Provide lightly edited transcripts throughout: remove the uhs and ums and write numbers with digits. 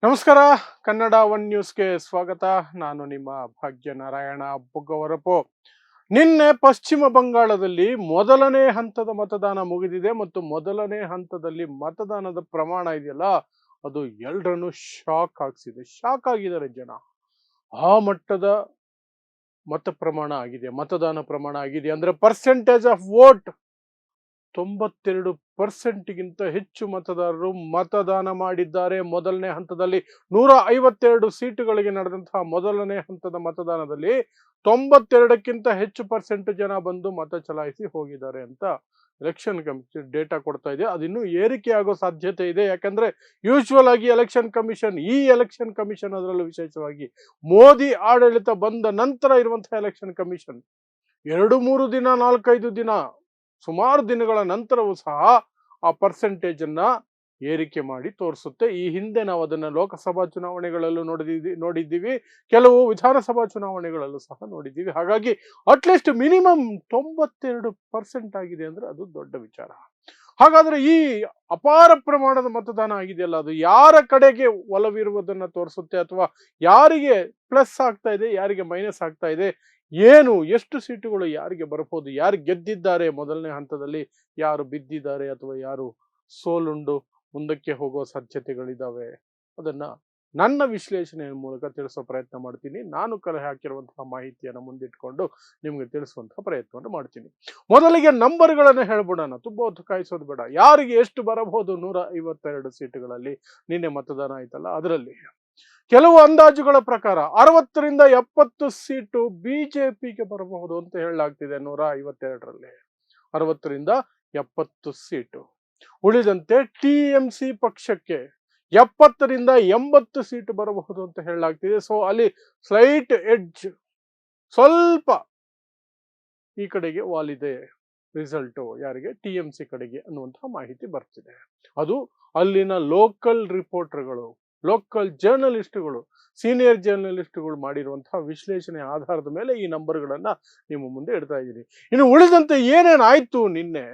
ನಮಸ್ಕಾರ. ಕನ್ನಡ ಒನ್ ನ್ಯೂಸ್ಗೆ ಸ್ವಾಗತ. ನಾನು ನಿಮ್ಮ ಭಾಗ್ಯನಾರಾಯಣ ಬುಗ್ಗವರಪು. ನಿನ್ನೆ ಪಶ್ಚಿಮ ಬಂಗಾಳದಲ್ಲಿ ಮೊದಲನೇ ಹಂತದ ಮತದಾನ ಮುಗಿದಿದೆ ಮತ್ತು ಮೊದಲನೇ ಹಂತದಲ್ಲಿ ಮತದಾನದ ಪ್ರಮಾಣ ಇದೆಯಲ್ಲ, ಅದು ಎಲ್ಲರನ್ನು ಶಾಕ್ ಆಗಿದ್ದಾರೆ ಜನ. ಆ ಮಟ್ಟದ ಮತದಾನ ಪ್ರಮಾಣ ಆಗಿದೆ. ಅಂದ್ರೆ ಪರ್ಸೆಂಟೇಜ್ ಆಫ್ ವೋಟ್ 92% ಹೆಚ್ಚು ಮತದಾರರು ಮತದಾನ ಮಾಡಿದ್ದಾರೆ. ಮೊದಲನೇ ಹಂತದಲ್ಲಿ 152 ಸೀಟುಗಳಿಗೆ ನಡೆದಂತಹ ಮೊದಲನೇ ಹಂತದ ಮತದಾನದಲ್ಲಿ 92ಕ್ಕಿಂತ ಹೆಚ್ಚು ಪರ್ಸೆಂಟ್ ಜನ ಬಂದು ಮತ ಚಲಾಯಿಸಿ ಹೋಗಿದ್ದಾರೆ ಅಂತ ಎಲೆಕ್ಷನ್ ಕಮಿಷನ್ ಡೇಟಾ ಕೊಡ್ತಾ ಇದೆ. ಅದಿನ್ನೂ ಏರಿಕೆ ಆಗೋ ಸಾಧ್ಯತೆ ಇದೆ. ಯಾಕಂದ್ರೆ ಯೂಶುವಲ್ ಆಗಿ ಎಲೆಕ್ಷನ್ ಕಮಿಷನ್ ಅದರಲ್ಲೂ ವಿಶೇಷವಾಗಿ ಮೋದಿ ಆಡಳಿತ ಬಂದ ನಂತರ ಇರುವಂತಹ ಎಲೆಕ್ಷನ್ ಕಮಿಷನ್ 2-3 ದಿನ 4-5 ದಿನ ಸುಮಾರು ದಿನಗಳ ನಂತರವೂ ಸಹ ಆ ಪರ್ಸೆಂಟೇಜ್ ಅನ್ನ ಏರಿಕೆ ಮಾಡಿ ತೋರಿಸುತ್ತೆ. ಈ ಹಿಂದೆ ನಾವು ಅದನ್ನ ಲೋಕಸಭಾ ಚುನಾವಣೆಗಳಲ್ಲೂ ನೋಡಿದ್ದೀವಿ, ಕೆಲವು ವಿಧಾನಸಭಾ ಚುನಾವಣೆಗಳಲ್ಲೂ ಸಹ ನೋಡಿದ್ದೀವಿ. ಹಾಗಾಗಿ ಅಟ್ಲೀಸ್ಟ್ ಮಿನಿಮಮ್ 92% ಆಗಿದೆ ಅಂದ್ರೆ ಅದು ದೊಡ್ಡ ವಿಚಾರ. ಹಾಗಾದ್ರೆ ಈ ಅಪಾರ ಪ್ರಮಾಣದ ಮತದಾನ ಆಗಿದೆಯಲ್ಲ, ಅದು ಯಾರ ಕಡೆಗೆ ಒಲವಿರುವುದನ್ನ ತೋರಿಸುತ್ತೆ, ಅಥವಾ ಯಾರಿಗೆ ಪ್ಲಸ್ ಆಗ್ತಾ ಇದೆ, ಯಾರಿಗೆ ಮೈನಸ್ ಆಗ್ತಾ ಇದೆ, ಎಷ್ಟು ಸೀಟುಗಳು ಯಾರಿಗೆ ಬರಬಹುದು, ಯಾರು ಗೆದ್ದಿದ್ದಾರೆ ಮೊದಲನೇ ಹಂತದಲ್ಲಿ, ಯಾರು ಬಿದ್ದಿದ್ದಾರೆ ಅಥವಾ ಯಾರು ಸೋಲುಂಡು ಮುಂದಕ್ಕೆ ಹೋಗುವ ಸಾಧ್ಯತೆಗಳಿದಾವೆ, ಅದನ್ನ ನನ್ನ ವಿಶ್ಲೇಷಣೆಯ ಮೂಲಕ ತಿಳಿಸೋ ಪ್ರಯತ್ನ ಮಾಡ್ತೀನಿ. ನಾನು ಕಲೆ ಹಾಕಿರುವಂತಹ ಮಾಹಿತಿಯನ್ನು ಮುಂದಿಟ್ಕೊಂಡು ನಿಮ್ಗೆ ತಿಳಿಸುವಂತಹ ಪ್ರಯತ್ನವನ್ನು ಮಾಡ್ತೀನಿ. ಮೊದಲಿಗೆ ನಂಬರ್ಗಳನ್ನ ಹೇಳ್ಬಿಡೋಣ, ತುಂಬಾ ಹೊತ್ತು ಕಾಯಿಸೋದು ಬೇಡ. ಯಾರಿಗೆ ಎಷ್ಟು ಬರಬಹುದು 152 ಸೀಟುಗಳಲ್ಲಿ ನಿನ್ನೆ ಮತದಾನ ಆಯ್ತಲ್ಲ, ಅದರಲ್ಲಿ ಕೆಲವು ಅಂದಾಜುಗಳ ಪ್ರಕಾರ 60ರಿಂದ 70 ಸೀಟು ಬಿಜೆಪಿಗೆ ಬರಬಹುದು ಅಂತ ಹೇಳಲಾಗ್ತಿದೆ. 152ರಲ್ಲಿ 60ರಿಂದ 70 ಸೀಟು. ಉಳಿದಂತೆ ಟಿಎಂಸಿ ಪಕ್ಷಕ್ಕೆ 70ರಿಂದ 80 ಸೀಟು ಬರಬಹುದು ಅಂತ ಹೇಳಲಾಗ್ತಿದೆ. ಸೊ ಅಲ್ಲಿ ಸ್ಲೈಟ್ ಎಡ್ಜ್, ಸ್ವಲ್ಪ ಈ ಕಡೆಗೆ ವಾಲಿದೆ ರಿಸಲ್ಟ್, ಯಾರಿಗೆ, ಟಿಎಂಸಿ ಕಡೆಗೆ ಅನ್ನುವಂತಹ ಮಾಹಿತಿ ಬರ್ತಿದೆ. ಅದು ಅಲ್ಲಿನ ಲೋಕಲ್ ರಿಪೋರ್ಟರ್ಗಳು, ಲೋಕಲ್ ಜರ್ನಲಿಸ್ಟ್ಗಳು, ಸೀನಿಯರ್ ಜರ್ನಲಿಸ್ಟ್ಗಳು ಮಾಡಿರುವಂತಹ ವಿಶ್ಲೇಷಣೆ ಆಧಾರದ ಮೇಲೆ ಈ ನಂಬರ್ಗಳನ್ನ ನಿಮ್ಮ ಮುಂದೆ ಇಡ್ತಾ ಇದ್ದೀನಿ. ಇನ್ನು ಉಳಿದಂತೆ ಏನೇನಾಯ್ತು ನಿನ್ನೆ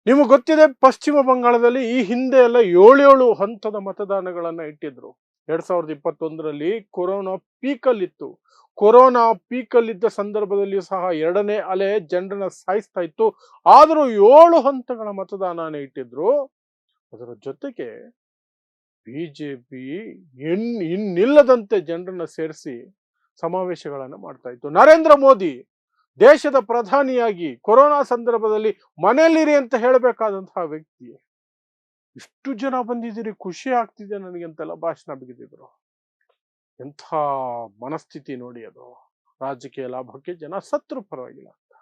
ನಿಮಗೆ ಗೊತ್ತಿದೆ. ಪಶ್ಚಿಮ ಬಂಗಾಳದಲ್ಲಿ ಈ ಹಿಂದೆ ಎಲ್ಲ 7 ಹಂತದ ಮತದಾನಗಳನ್ನ ಇಟ್ಟಿದ್ರು. 2021ರಲ್ಲಿ ಕೊರೋನಾ ಪೀಕಲ್ಲಿತ್ತು. ಕೊರೋನಾ ಪೀಕಲ್ಲಿದ್ದ ಸಂದರ್ಭದಲ್ಲಿಯೂ ಸಹ ಎರಡನೇ ಅಲೆ ಜನರನ್ನ ಸಾಯಿಸ್ತಾ ಇತ್ತು. ಆದರೂ 7 ಹಂತಗಳ ಮತದಾನನೇ ಇಟ್ಟಿದ್ರು. ಅದರ ಜೊತೆಗೆ ಬಿಜೆಪಿ ಇನ್ನಿಲ್ಲದಂತೆ ಜನರನ್ನ ಸೇರಿಸಿ ಸಮಾವೇಶಗಳನ್ನ ಮಾಡ್ತಾ ಇತ್ತು. ನರೇಂದ್ರ ಮೋದಿ ದೇಶದ ಪ್ರಧಾನಿಯಾಗಿ ಕೊರೋನಾ ಸಂದರ್ಭದಲ್ಲಿ ಮನೆಯಲ್ಲಿರಿ ಅಂತ ಹೇಳಬೇಕಾದಂತಹ ವ್ಯಕ್ತಿ, ಇಷ್ಟು ಜನ ಬಂದಿದ್ದೀರಿ, ಖುಷಿ ಆಗ್ತಿದೆ ನನಗೆ ಅಂತೆಲ್ಲ ಭಾಷಣ ಬಿಗಿದಿದ್ರು. ಎಂಥ ಮನಸ್ಥಿತಿ ನೋಡಿ ಅದು. ರಾಜಕೀಯ ಲಾಭಕ್ಕೆ ಜನ ಸತ್ರು ಪರವಾಗಿಲ್ಲ ಅಂತ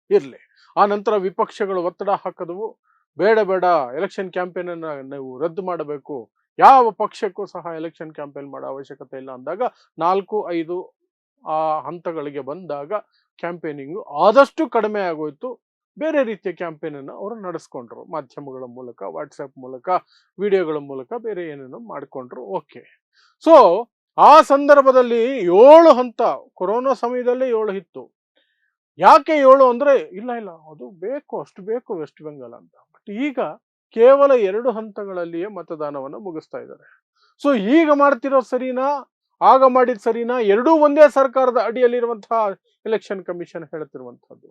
ಇರ್ಲಿ. ಆ ನಂತರ ವಿಪಕ್ಷಗಳು ಒತ್ತಡ ಹಾಕದವು, ಬೇಡ ಎಲೆಕ್ಷನ್ ಕ್ಯಾಂಪೇನ್ ಅನ್ನ ನೀವು ರದ್ದು ಮಾಡಬೇಕು, ಯಾವ ಪಕ್ಷಕ್ಕೂ ಸಹ ಎಲೆಕ್ಷನ್ ಕ್ಯಾಂಪೇನ್ ಮಾಡೋ ಅವಶ್ಯಕತೆ ಇಲ್ಲ ಅಂದಾಗ 4-5 ಆ ಹಂತಗಳಿಗೆ ಬಂದಾಗ ಕ್ಯಾಂಪೇನಿಂಗ್ ಆದಷ್ಟು ಕಡಿಮೆ ಆಗೋಯ್ತು. ಬೇರೆ ರೀತಿಯ ಕ್ಯಾಂಪೇನ್ ಅನ್ನು ಅವರು ನಡೆಸ್ಕೊಂಡ್ರು. ಮಾಧ್ಯಮಗಳ ಮೂಲಕ, ವಾಟ್ಸಪ್ ಮೂಲಕ, ವಿಡಿಯೋಗಳ ಮೂಲಕ ಬೇರೆ ಏನೇನೋ ಮಾಡ್ಕೊಂಡ್ರು. ಓಕೆ. ಸೊ ಆ ಸಂದರ್ಭದಲ್ಲಿ 7 ಹಂತ, ಕೊರೋನಾ ಸಮಯದಲ್ಲೇ 7 ಇತ್ತು. ಯಾಕೆ 7 ಅಂದ್ರೆ, ಇಲ್ಲ ಅದು ಬೇಕು, ಅಷ್ಟು ಬೇಕು ವೆಸ್ಟ್ ಬೆಂಗಾಲ್ ಅಂತ. ಬಟ್ ಈಗ ಕೇವಲ 2 ಹಂತಗಳಲ್ಲಿಯೇ ಮತದಾನವನ್ನು ಮುಗಿಸ್ತಾ ಇದ್ದಾರೆ. ಸೊ ಈಗ ಮಾಡ್ತಿರೋ ಸರಿನಾ, ಆಗ ಮಾಡಿದ ಸರಿನಾ? ಎರಡೂ ಒಂದೇ ಸರ್ಕಾರದ ಅಡಿಯಲ್ಲಿರುವಂತಹ ಎಲೆಕ್ಷನ್ ಕಮಿಷನ್ ಹೇಳ್ತಿರುವಂತಹದ್ದು.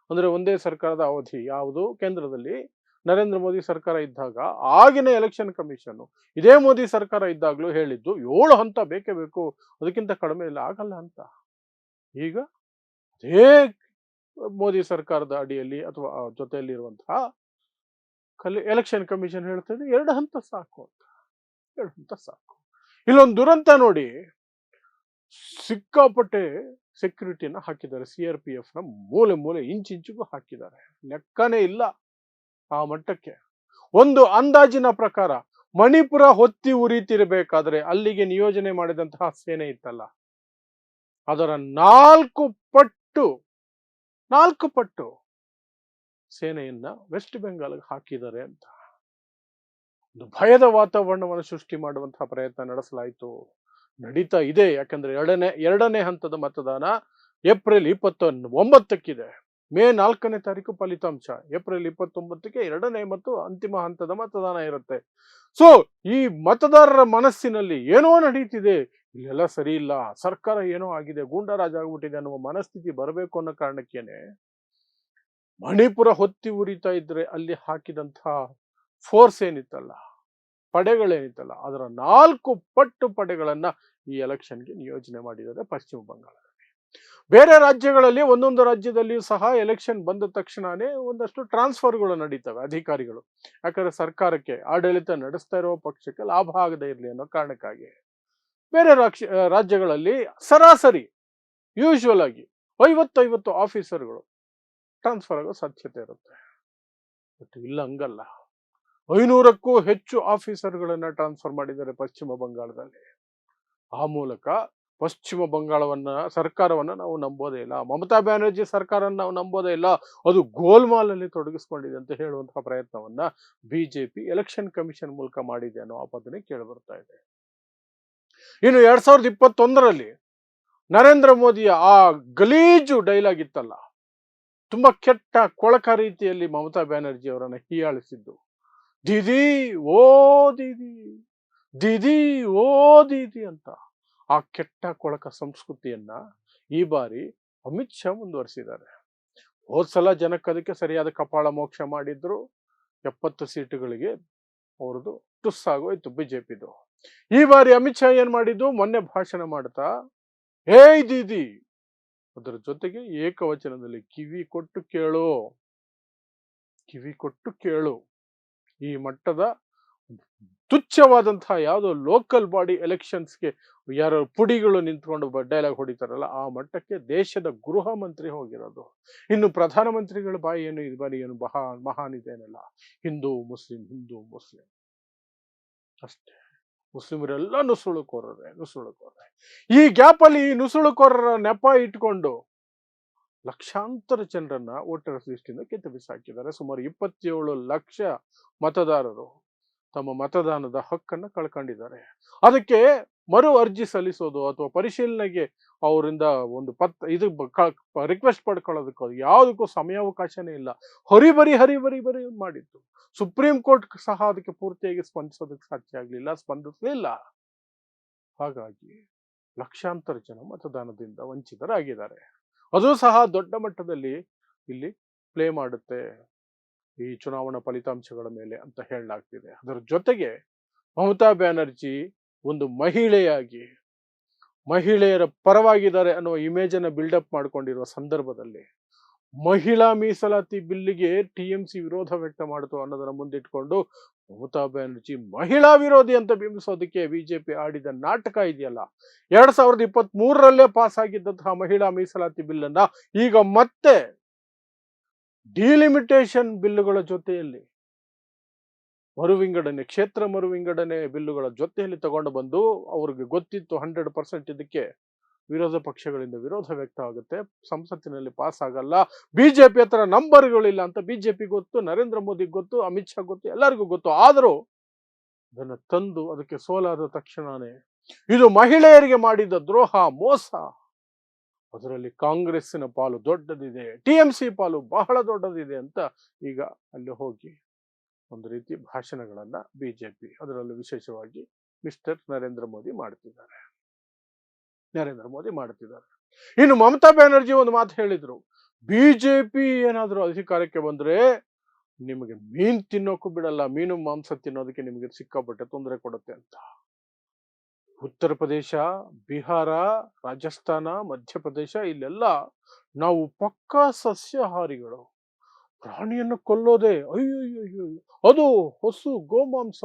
ಅಂದ್ರೆ ಒಂದೇ ಸರ್ಕಾರದ ಅವಧಿ. ಯಾವುದು? ಕೇಂದ್ರದಲ್ಲಿ ನರೇಂದ್ರ ಮೋದಿ ಸರ್ಕಾರ ಇದ್ದಾಗ ಆಗಿನ ಎಲೆಕ್ಷನ್ ಕಮಿಷನ್ ಇದೇ ಮೋದಿ ಸರ್ಕಾರ ಇದ್ದಾಗ್ಲೂ ಹೇಳಿದ್ದು 7 ಹಂತ ಬೇಕೇ ಬೇಕು, ಅದಕ್ಕಿಂತ ಕಡಿಮೆ ಇಲ್ಲ, ಆಗಲ್ಲ ಅಂತ. ಈಗ ಅದೇ ಮೋದಿ ಸರ್ಕಾರದ ಅಡಿಯಲ್ಲಿ ಅಥವಾ ಜೊತೆಯಲ್ಲಿರುವಂತಹ ಎಲೆಕ್ಷನ್ ಕಮಿಷನ್ ಹೇಳ್ತಾ ಇದೆ 2 ಹಂತ ಸಾಕು ಅಂತ. 2 ಹಂತ ಸಾಕು. ಇಲ್ಲೊಂದು ದುರಂತ ನೋಡಿ, ಸಿಕ್ಕಾಪಟ್ಟೆ ಸೆಕ್ಯೂರಿಟಿಯನ್ನ ಹಾಕಿದ್ದಾರೆ. CRPF ನ ಮೂಲೆ ಇಂಚಿಂಚಿಗೂ ಹಾಕಿದ್ದಾರೆ. ಲೆಕ್ಕನೇ ಇಲ್ಲ ಆ ಮಟ್ಟಕ್ಕೆ. ಒಂದು ಅಂದಾಜಿನ ಪ್ರಕಾರ ಮಣಿಪುರ ಹೊತ್ತಿ ಉರಿತಿರಬೇಕಾದ್ರೆ ಅಲ್ಲಿಗೆ ನಿಯೋಜನೆ ಮಾಡಿದಂತಹ ಸೇನೆ ಇತ್ತಲ್ಲ, ಅದರ 4 ಪಟ್ಟು ಸೇನೆಯನ್ನ ವೆಸ್ಟ್ ಬೆಂಗಾಲ್ಗೆ ಹಾಕಿದ್ದಾರೆ ಅಂತ. ಒಂದು ಭಯದ ವಾತಾವರಣವನ್ನು ಸೃಷ್ಟಿ ಮಾಡುವಂತಹ ಪ್ರಯತ್ನ ನಡೆಸಲಾಯಿತು, ನಡೀತಾ ಇದೆ. ಯಾಕಂದ್ರೆ ಎರಡನೇ ಹಂತದ ಮತದಾನ ಏಪ್ರಿಲ್ 29ಕ್ಕಿದೆ. ಮೇ 4ನೇ ತಾರೀಕು ಫಲಿತಾಂಶ, ಏಪ್ರಿಲ್ 29ಕ್ಕೆ 2ನೇ ಮತ್ತು ಅಂತಿಮ ಹಂತದ ಮತದಾನ ಇರುತ್ತೆ. ಸೊ ಈ ಮತದಾರರ ಮನಸ್ಸಿನಲ್ಲಿ ಏನೋ ನಡೀತಿದೆ, ಇಲ್ಲೆಲ್ಲ ಸರಿ ಇಲ್ಲ, ಸರ್ಕಾರ ಏನೋ ಆಗಿದೆ, ಗೂಂಡಾರಾಜ್ ಆಗ್ಬಿಟ್ಟಿದೆ ಅನ್ನುವ ಮನಸ್ಥಿತಿ ಬರಬೇಕು ಅನ್ನೋ ಕಾರಣಕ್ಕೇನೆ ಮಣಿಪುರ ಹೊತ್ತಿ ಉರಿತಾ ಇದ್ರೆ ಅಲ್ಲಿ ಹಾಕಿದಂಥ ಫೋರ್ಸ್ ಏನಿತ್ತಲ್ಲ, ಪಡೆಗಳೇನಿತ್ತಲ್ಲ, ಅದರ 4 ಪಟ್ಟು ಪಡೆಗಳನ್ನ ಈ ಎಲೆಕ್ಷನ್ಗೆ ನಿಯೋಜನೆ ಮಾಡಿದ್ದಾರೆ ಪಶ್ಚಿಮ ಬಂಗಾಳದಲ್ಲಿ. ಬೇರೆ ರಾಜ್ಯಗಳಲ್ಲಿ ಒಂದೊಂದು ರಾಜ್ಯದಲ್ಲಿಯೂ ಸಹ ಎಲೆಕ್ಷನ್ ಬಂದ ತಕ್ಷಣನೇ ಒಂದಷ್ಟು ಟ್ರಾನ್ಸ್ಫರ್ಗಳು ನಡೀತವೆ ಅಧಿಕಾರಿಗಳು. ಯಾಕಂದ್ರೆ ಸರ್ಕಾರಕ್ಕೆ, ಆಡಳಿತ ನಡೆಸ್ತಾ ಇರುವ ಪಕ್ಷಕ್ಕೆ ಲಾಭ ಆಗದೆ ಇರಲಿ ಅನ್ನೋ ಕಾರಣಕ್ಕಾಗಿ. ಬೇರೆ ರಾಜ್ಯಗಳಲ್ಲಿ ಸರಾಸರಿ ಯೂಶುವಲ್ ಆಗಿ 50 ಆಫೀಸರ್ಗಳು ಟ್ರಾನ್ಸ್ಫರ್ ಆಗೋ ಸಾಧ್ಯತೆ ಇರುತ್ತೆ. ಬಟ್ ಇಲ್ಲ, ಹಂಗಲ್ಲ. 500ಕ್ಕೂ ಹೆಚ್ಚು ಆಫೀಸರ್ಗಳನ್ನ ಟ್ರಾನ್ಸ್ಫರ್ ಮಾಡಿದ್ದಾರೆ ಪಶ್ಚಿಮ ಬಂಗಾಳದಲ್ಲಿ. ಆ ಮೂಲಕ ಪಶ್ಚಿಮ ಬಂಗಾಳವನ್ನ ಸರ್ಕಾರವನ್ನ ನಾವು ನಂಬೋದೇ ಇಲ್ಲ, ಮಮತಾ ಬ್ಯಾನರ್ಜಿ ಸರ್ಕಾರ ನಾವು ನಂಬೋದೇ ಇಲ್ಲ, ಅದು ಗೋಲ್ಮಾಲ್ ಅಲ್ಲಿ ತೊಡಗಿಸ್ಕೊಂಡಿದೆ ಅಂತ ಹೇಳುವಂತಹ ಪ್ರಯತ್ನವನ್ನ ಬಿಜೆಪಿ ಎಲೆಕ್ಷನ್ ಕಮಿಷನ್ ಮೂಲಕ ಮಾಡಿದೆ ಅನ್ನೋ ಆಪಾದನೆ ಕೇಳಿ ಬರ್ತಾ ಇದೆ. ಇನ್ನು 2021ರಲ್ಲಿ ನರೇಂದ್ರ ಮೋದಿಯ ಆ ಗಲೀಜು ಡೈಲಾಗ್ ಇತ್ತಲ್ಲ, ತುಂಬಾ ಕೆಟ್ಟ ಕೊಳಕ ರೀತಿಯಲ್ಲಿ ಮಮತಾ ಬ್ಯಾನರ್ಜಿ ಅವರನ್ನ ಹೀಯಾಳಿಸಿದ್ದು, ದೀದಿ ಓ ದೀದಿ, ದೀದಿ ಓ ದೀದಿ ಅಂತ. ಆ ಕೆಟ್ಟ ಕೊಳಕ ಸಂಸ್ಕೃತಿಯನ್ನ ಈ ಬಾರಿ ಅಮಿತ್ ಶಾ ಮುಂದುವರಿಸಿದ್ದಾರೆ. ಹೋದ್ಸಲ ಜನಕ್ಕೆ ಅದಕ್ಕೆ ಸರಿಯಾದ ಕಪಾಳ ಮೋಕ್ಷ ಮಾಡಿದ್ರು. 70 ಸೀಟುಗಳಿಗೆ ಅವ್ರದ್ದು ಟುಸ್ಸಾಗೋಯ್ತು ಬಿಜೆಪಿದು. ಈ ಬಾರಿ ಅಮಿತ್ ಶಾ ಏನ್ ಮಾಡಿದ್ದು, ಮೊನ್ನೆ ಭಾಷಣ ಮಾಡ್ತಾ ಏಯ್ ದೀದಿ, ಅದರ ಜೊತೆಗೆ ಏಕವಚನದಲ್ಲಿ ಕಿವಿ ಕೊಟ್ಟು ಕೇಳು, ಕಿವಿ ಕೊಟ್ಟು ಕೇಳು. ಈ ಮಟ್ಟದ ತುಚ್ಛವಾದಂತಹ ಯಾವುದೋ ಲೋಕಲ್ ಬಾಡಿ ಎಲೆಕ್ಷನ್ಸ್ಗೆ ಯಾರೋ ಪುಡಿಗಳು ನಿಂತ್ಕೊಂಡು ಡೈಲಾಗ್ ಹೊಡಿತಾರಲ್ಲ, ಆ ಮಟ್ಟಕ್ಕೆ ದೇಶದ ಗೃಹ ಮಂತ್ರಿ ಹೋಗಿರೋದು. ಇನ್ನು ಪ್ರಧಾನಮಂತ್ರಿಗಳ ಬಾಯಿ ಏನು ಇದು ಬಾರಿ ಏನು ಮಹಾನ್ ಇದೇನಲ್ಲ, ಹಿಂದೂ ಮುಸ್ಲಿಂ ಹಿಂದೂ ಮುಸ್ಲಿಂ ಅಷ್ಟೇ. ಮುಸ್ಲಿಮರೆಲ್ಲ ನುಸುಳುಕೋರರೆ. ಈ ಗ್ಯಾಪ್ ಅಲ್ಲಿ ಈ ನುಸುಳುಕೋರರ ನೆಪ ಇಟ್ಕೊಂಡು ಲಕ್ಷಾಂತರ ಜನರನ್ನ ವೋಟರ್ಸ್ ಲಿಸ್ಟಿಂದ ಕಿತ್ತು ಬಿಸಾಕಿದ್ದಾರೆ. ಸುಮಾರು 27 ಲಕ್ಷ ಮತದಾರರು ತಮ್ಮ ಮತದಾನದ ಹಕ್ಕನ್ನ ಕಳ್ಕೊಂಡಿದ್ದಾರೆ. ಅದಕ್ಕೆ ಮರು ಅರ್ಜಿ ಸಲ್ಲಿಸೋದು ಅಥವಾ ಪರಿಶೀಲನೆಗೆ ಅವರಿಂದ ಒಂದು ರಿಕ್ವೆಸ್ಟ್ ಪಡ್ಕೊಳ್ಳೋದಕ್ಕೂ ಯಾವುದಕ್ಕೂ ಸಮಯಾವಕಾಶನೇ ಇಲ್ಲ. ಹರಿಬರಿ ಮಾಡಿತ್ತು. ಸುಪ್ರೀಂ ಕೋರ್ಟ್ ಸಹ ಅದಕ್ಕೆ ಪೂರ್ತಿಯಾಗಿ ಸ್ಪಂದಿಸೋದಕ್ಕೆ ಸಾಧ್ಯ ಸ್ಪಂದಿಸಲಿಲ್ಲ. ಹಾಗಾಗಿ ಲಕ್ಷಾಂತರ ಜನ ಮತದಾನದಿಂದ ವಂಚಿತರಾಗಿದ್ದಾರೆ. ಅದು ಸಹ ದೊಡ್ಡ ಮಟ್ಟದಲ್ಲಿ ಇಲ್ಲಿ ಪ್ಲೇ ಮಾಡುತ್ತೆ ಈ ಚುನಾವಣಾ ಫಲಿತಾಂಶಗಳ ಮೇಲೆ ಅಂತ ಹೇಳಲಾಗ್ತಿದೆ. ಅದರ ಜೊತೆಗೆ ಮಮತಾ ಬ್ಯಾನರ್ಜಿ ಒಂದು ಮಹಿಳೆಯಾಗಿ ಮಹಿಳೆಯರ ಪರವಾಗಿದ್ದಾರೆ ಅನ್ನುವ ಇಮೇಜ್ ಅನ್ನ ಬಿಲ್ಡಪ್ ಮಾಡ್ಕೊಂಡಿರುವ ಸಂದರ್ಭದಲ್ಲಿ ಮಹಿಳಾ ಮೀಸಲಾತಿ ಬಿಲ್ಲಿಗೆ ಟಿಎಂಸಿ ವಿರೋಧ ವ್ಯಕ್ತ ಮಾಡಿತು ಅನ್ನೋದನ್ನ ಮುಂದಿಟ್ಕೊಂಡು ಮಮತಾ ಬ್ಯಾನರ್ಜಿ ಮಹಿಳಾ ವಿರೋಧಿ ಅಂತ ಬಿಂಬಿಸೋದಕ್ಕೆ ಬಿಜೆಪಿ ಆಡಿದ ನಾಟಕ ಇದೆಯಲ್ಲ, 2023ರಲ್ಲೇ ಪಾಸ್ ಆಗಿದ್ದಂತಹ ಮಹಿಳಾ ಮೀಸಲಾತಿ ಬಿಲ್ ಅನ್ನ ಈಗ ಮತ್ತೆ ಡಿಲಿಮಿಟೇಷನ್ ಬಿಲ್ಲುಗಳ ಜೊತೆಯಲ್ಲಿ ಮರುವಿಂಗಡಣೆ, ಕ್ಷೇತ್ರ ಮರುವಿಂಗಡಣೆ ಬಿಲ್ಲುಗಳ ಜೊತೆಯಲ್ಲಿ ತಗೊಂಡು ಬಂದು, ಅವ್ರಿಗೆ ಗೊತ್ತಿತ್ತು 100% ಇದಕ್ಕೆ ವಿರೋಧ ಪಕ್ಷಗಳಿಂದ ವಿರೋಧ ವ್ಯಕ್ತ ಆಗುತ್ತೆ, ಸಂಸತ್ತಿನಲ್ಲಿ ಪಾಸ್ ಆಗಲ್ಲ, ಬಿಜೆಪಿ ಹತ್ರ ನಂಬರ್ಗಳಿಲ್ಲ ಅಂತ ಬಿಜೆಪಿ ಗೊತ್ತು, ನರೇಂದ್ರ ಮೋದಿ ಗೊತ್ತು, ಅಮಿತ್ ಶಾ ಗೊತ್ತು, ಎಲ್ಲರಿಗೂ ಗೊತ್ತು. ಆದರೂ ಅದನ್ನು ತಂದು ಅದಕ್ಕೆ ಸೋಲಾದ ತಕ್ಷಣನೇ ಇದು ಮಹಿಳೆಯರಿಗೆ ಮಾಡಿದ ದ್ರೋಹ, ಮೋಸ, ಅದರಲ್ಲಿ ಕಾಂಗ್ರೆಸ್ಸಿನ ಪಾಲು ದೊಡ್ಡದಿದೆ, ಟಿಎಂಸಿ ಪಾಲು ಬಹಳ ದೊಡ್ಡದಿದೆ ಅಂತ ಈಗ ಅಲ್ಲಿ ಹೋಗಿ ಒಂದು ರೀತಿ ಭಾಷಣಗಳನ್ನ ಬಿಜೆಪಿ, ಅದರಲ್ಲೂ ವಿಶೇಷವಾಗಿ ಮಿಸ್ಟರ್ ನರೇಂದ್ರ ಮೋದಿ ಮಾಡ್ತಿದ್ದಾರೆ. ಇನ್ನು ಮಮತಾ ಬ್ಯಾನರ್ಜಿ ಒಂದು ಮಾತು ಹೇಳಿದ್ರು, ಬಿಜೆಪಿ ಏನಾದ್ರೂ ಅಧಿಕಾರಕ್ಕೆ ಬಂದ್ರೆ ನಿಮಗೆ ಮೀನು ತಿನ್ನೋಕು ಬಿಡಲ್ಲ, ಮೀನು ಮಾಂಸ ತಿನ್ನೋದಕ್ಕೆ ನಿಮಗೆ ಸಿಕ್ಕಾಪಟ್ಟೆ ತೊಂದರೆ ಕೊಡುತ್ತೆ ಅಂತ. ಉತ್ತರ ಪ್ರದೇಶ, ಬಿಹಾರ, ರಾಜಸ್ಥಾನ, ಮಧ್ಯಪ್ರದೇಶ ಇಲ್ಲೆಲ್ಲ ನಾವು ಪಕ್ಕಾ ಸಸ್ಯಾಹಾರಿಗಳು, ಪ್ರಾಣಿಯನ್ನು ಕೊಲ್ಲೋದೆ ಅಯ್ಯೋ ಅದು ಹೊಸು ಗೋಮಾಂಸ,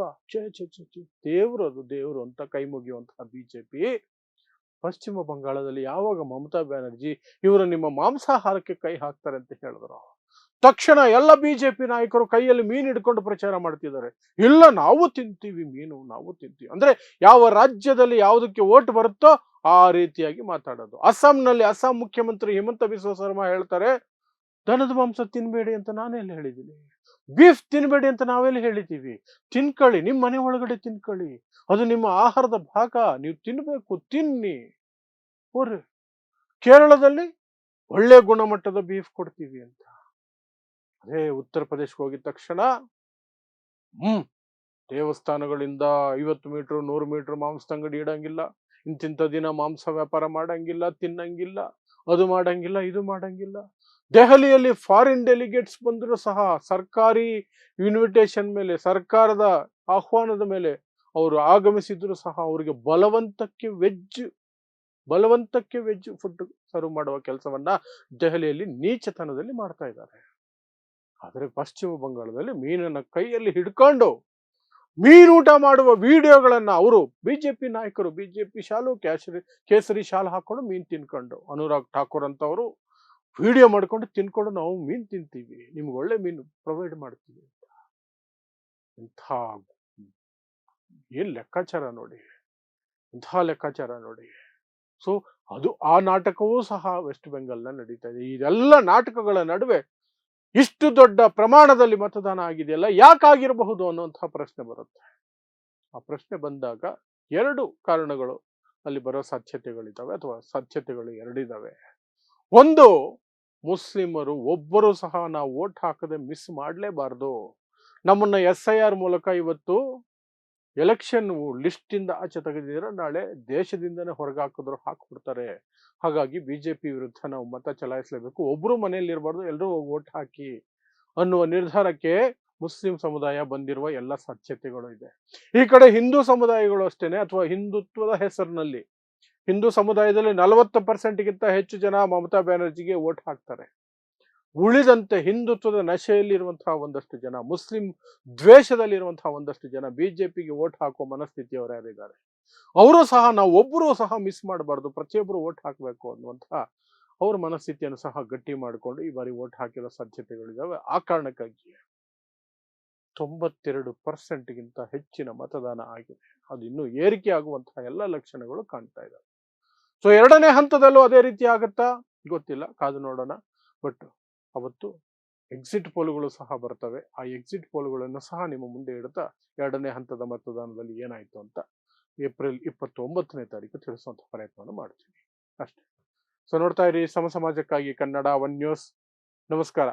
ದೇವರು, ಅದು ದೇವರು ಅಂತ ಕೈ ಮುಗಿಯುವಂತಹ ಬಿಜೆಪಿ ಪಶ್ಚಿಮ ಬಂಗಾಳದಲ್ಲಿ ಯಾವಾಗ ಮಮತಾ ಬ್ಯಾನರ್ಜಿ ಇವರು ನಿಮ್ಮ ಮಾಂಸಾಹಾರಕ್ಕೆ ಕೈ ಹಾಕ್ತಾರೆ ಅಂತ ಹೇಳಿದ್ರು, ತಕ್ಷಣ ಎಲ್ಲ ಬಿಜೆಪಿ ನಾಯಕರು ಕೈಯಲ್ಲಿ ಮೀನು ಹಿಡ್ಕೊಂಡು ಪ್ರಚಾರ ಮಾಡ್ತಿದ್ದಾರೆ. ಇಲ್ಲ, ನಾವು ತಿಂತೀವಿ ಮೀನು, ನಾವು ತಿಂತೀವಿ ಅಂದ್ರೆ ಯಾವ ರಾಜ್ಯದಲ್ಲಿ ಯಾವುದಕ್ಕೆ ಓಟ್ ಬರುತ್ತೋ ಆ ರೀತಿಯಾಗಿ ಮಾತಾಡೋದು. ಅಸ್ಸಾಂನಲ್ಲಿ ಅಸ್ಸಾಂ ಮುಖ್ಯಮಂತ್ರಿ ಹಿಮಂತ ಬಿಸ್ವ ಶರ್ಮಾ ಹೇಳ್ತಾರೆ, ದನದ ಮಾಂಸ ತಿನ್ಬೇಡಿ ಅಂತ ನಾನೆಲ್ಲ ಹೇಳಿದ್ದೀನಿ, ಬೀಫ್ ತಿನ್ಬೇಡಿ ಅಂತ ನಾವೆಲ್ಲ ಹೇಳಿದ್ದೀವಿ, ತಿನ್ಕೊಳ್ಳಿ, ನಿಮ್ಮ ಮನೆ ಒಳಗಡೆ ತಿನ್ಕೊಳ್ಳಿ, ಅದು ನಿಮ್ಮ ಆಹಾರದ ಭಾಗ, ನೀವು ತಿನ್ಬೇಕು, ತಿನ್ನಿ. ಕೇರಳದಲ್ಲಿ ಒಳ್ಳೆ ಗುಣಮಟ್ಟದ ಬೀಫ್ ಕೊಡ್ತೀವಿ ಅಂತ. ಅದೇ ಉತ್ತರ ಪ್ರದೇಶಕ್ಕೆ ಹೋಗಿದ ತಕ್ಷಣ ದೇವಸ್ಥಾನಗಳಿಂದ 50 ಮೀಟರ್ 100 ಮೀಟರ್ ಮಾಂಸದ ಅಂಗಡಿ ಇಡಂಗಿಲ್ಲ, ಇಂತಿಂಥ ದಿನ ಮಾಂಸ ವ್ಯಾಪಾರ ಮಾಡಂಗಿಲ್ಲ, ತಿನ್ನಂಗಿಲ್ಲ, ಅದು ಮಾಡಂಗಿಲ್ಲ, ಇದು ಮಾಡಂಗಿಲ್ಲ. ದೆಹಲಿಯಲ್ಲಿ ಫಾರಿನ್ ಡೆಲಿಗೇಟ್ಸ್ ಬಂದರೂ ಸಹ ಸರ್ಕಾರಿ ಇನ್ವಿಟೇಷನ್ ಮೇಲೆ, ಸರ್ಕಾರದ ಆಹ್ವಾನದ ಮೇಲೆ ಅವರು ಆಗಮಿಸಿದ್ರು ಸಹ ಅವರಿಗೆ ಬಲವಂತಕ್ಕೆ ವೆಜ್ ಫುಡ್ ಸರ್ವ್ ಮಾಡುವ ಕೆಲಸವನ್ನ ದೆಹಲಿಯಲ್ಲಿ ನೀಚತನದಲ್ಲಿ ಮಾಡ್ತಾ ಇದ್ದಾರೆ. ಆದರೆ ಪಶ್ಚಿಮ ಬಂಗಾಳದಲ್ಲಿ ಮೀನನ್ನ ಕೈಯಲ್ಲಿ ಹಿಡ್ಕೊಂಡು ಮೀನೂಟ ಮಾಡುವ ವಿಡಿಯೋಗಳನ್ನ ಅವರು ಬಿಜೆಪಿ ನಾಯಕರು, ಬಿಜೆಪಿ ಶಾಲು ಕೇಸರಿ ಶಾಲು ಹಾಕೊಂಡು ಮೀನ್ ತಿನ್ಕೊಂಡು, ಅನುರಾಗ್ ಠಾಕೂರ್ ಅಂತ ಅವರು ವಿಡಿಯೋ ಮಾಡ್ಕೊಂಡು ತಿನ್ಕೊಂಡು, ನಾವು ಮೀನ್ ತಿಂತೀವಿ, ನಿಮ್ಗೆ ಒಳ್ಳೆ ಮೀನು ಪ್ರೊವೈಡ್ ಮಾಡ್ತೀವಿ ಅಂತ. ಇಂಥ ಏನ್ ಲೆಕ್ಕಾಚಾರ ನೋಡಿ, ಇಂಥ ಲೆಕ್ಕಾಚಾರ ನೋಡಿ. ಸೊ ಅದು ಆ ನಾಟಕವೂ ಸಹ ವೆಸ್ಟ್ ಬೆಂಗಾಲ್ನ ನಡೀತಾ ಇದೆ. ಇದೆಲ್ಲ ನಾಟಕಗಳ ನಡುವೆ ಇಷ್ಟು ದೊಡ್ಡ ಪ್ರಮಾಣದಲ್ಲಿ ಮತದಾನ ಆಗಿದೆಯಲ್ಲ, ಯಾಕಾಗಿರಬಹುದು ಅನ್ನುವಂತಹ ಪ್ರಶ್ನೆ ಬರುತ್ತೆ. ಆ ಪ್ರಶ್ನೆ ಬಂದಾಗ 2 ಕಾರಣಗಳು ಅಲ್ಲಿ ಬರೋ ಸಾಧ್ಯತೆಗಳಿದ್ದಾವೆ, ಅಥವಾ ಸಾಧ್ಯತೆಗಳು 2 ಇದ್ದಾವೆ. ಒಂದು, ಮುಸ್ಲಿಮರು ಒಬ್ಬರು ಸಹ ನಾವು ವೋಟ್ ಹಾಕದೆ ಮಿಸ್ ಮಾಡಲೇಬಾರ್ದು. ನಮ್ಮನ್ನ SIR ಮೂಲಕ ಇವತ್ತು ಎಲೆಕ್ಷನ್ ಲಿಸ್ಟ್ ಇಂದ ಆಚೆ ತೆಗೆದಿದ್ರೆ ನಾಳೆ ದೇಶದಿಂದನೇ ಹೊರಗೆ ಹಾಕಿದ್ರು ಹಾಕ್ಬಿಡ್ತಾರೆ. ಹಾಗಾಗಿ ಬಿಜೆಪಿ ವಿರುದ್ಧ ನಾವು ಮತ ಚಲಾಯಿಸಲೇಬೇಕು, ಒಬ್ರು ಮನೆಯಲ್ಲಿ ಇರಬಾರ್ದು, ಎಲ್ಲರೂ ವೋಟ್ ಹಾಕಿ ಅನ್ನುವ ನಿರ್ಧಾರಕ್ಕೆ ಮುಸ್ಲಿಂ ಸಮುದಾಯ ಬಂದಿರುವ ಎಲ್ಲ ಸಾಧ್ಯತೆಗಳು ಇದೆ. ಈ ಕಡೆ ಹಿಂದೂ ಸಮುದಾಯಗಳು ಅಷ್ಟೇನೆ, ಅಥವಾ ಹಿಂದುತ್ವದ ಹೆಸರಿನಲ್ಲಿ ಹಿಂದೂ ಸಮುದಾಯದಲ್ಲಿ 40%ಗಿಂತ ಹೆಚ್ಚು ಜನ ಮಮತಾ ಬ್ಯಾನರ್ಜಿಗೆ ವೋಟ್ ಹಾಕ್ತಾರೆ. ಉಳಿದಂತೆ ಹಿಂದುತ್ವದ ನಶೆಯಲ್ಲಿರುವಂತಹ ಒಂದಷ್ಟು ಜನ, ಮುಸ್ಲಿಂ ದ್ವೇಷದಲ್ಲಿರುವಂತಹ ಒಂದಷ್ಟು ಜನ ಬಿಜೆಪಿಗೆ ವೋಟ್ ಹಾಕುವ ಮನಸ್ಥಿತಿಯವರು ಯಾರಿದ್ದಾರೆ, ಅವರು ಸಹ ನಾವು ಒಬ್ಬರು ಸಹ ಮಿಸ್ ಮಾಡಬಾರ್ದು, ಪ್ರತಿಯೊಬ್ಬರು ವೋಟ್ ಹಾಕಬೇಕು ಅನ್ನುವಂತಹ ಅವ್ರ ಮನಸ್ಥಿತಿಯನ್ನು ಸಹ ಗಟ್ಟಿ ಮಾಡಿಕೊಂಡು ಈ ಬಾರಿ ವೋಟ್ ಹಾಕಿರೋ ಸಾಧ್ಯತೆಗಳಿದ್ದಾವೆ. ಆ ಕಾರಣಕ್ಕಾಗಿ 92%ಗಿಂತ ಹೆಚ್ಚಿನ ಮತದಾನ ಆಗಿದೆ. ಅದು ಇನ್ನೂ ಏರಿಕೆ ಆಗುವಂತಹ ಎಲ್ಲ ಲಕ್ಷಣಗಳು ಕಾಣ್ತಾ ಇದ್ದಾವೆ. ಸೊ 2ನೇ ಹಂತದಲ್ಲೂ ಅದೇ ರೀತಿ ಆಗುತ್ತಾ ಗೊತ್ತಿಲ್ಲ, ಕಾದು ನೋಡೋಣ. ಬಟ್ ಅವತ್ತು ಎಕ್ಸಿಟ್ ಪೋಲ್ಗಳು ಸಹ ಬರ್ತವೆ. ಆ ಎಕ್ಸಿಟ್ ಪೋಲ್ಗಳನ್ನು ಸಹ ನಿಮ್ಮ ಮುಂದೆ ಇಡುತ್ತಾ 2ನೇ ಹಂತದ ಮತದಾನದಲ್ಲಿ ಏನಾಯ್ತು ಅಂತ ಏಪ್ರಿಲ್ 29ನೇ ತಾರೀಕು ತಿಳಿಸುವಂತ ಪ್ರಯತ್ನವನ್ನು ಮಾಡ್ತೀನಿ ಅಷ್ಟೇ. ಸೊ ನೋಡ್ತಾ ಇರಿ ಸಮ ಸಮಾಜಕ್ಕಾಗಿ ಕನ್ನಡ 1 ನ್ಯೂಸ್. ನಮಸ್ಕಾರ.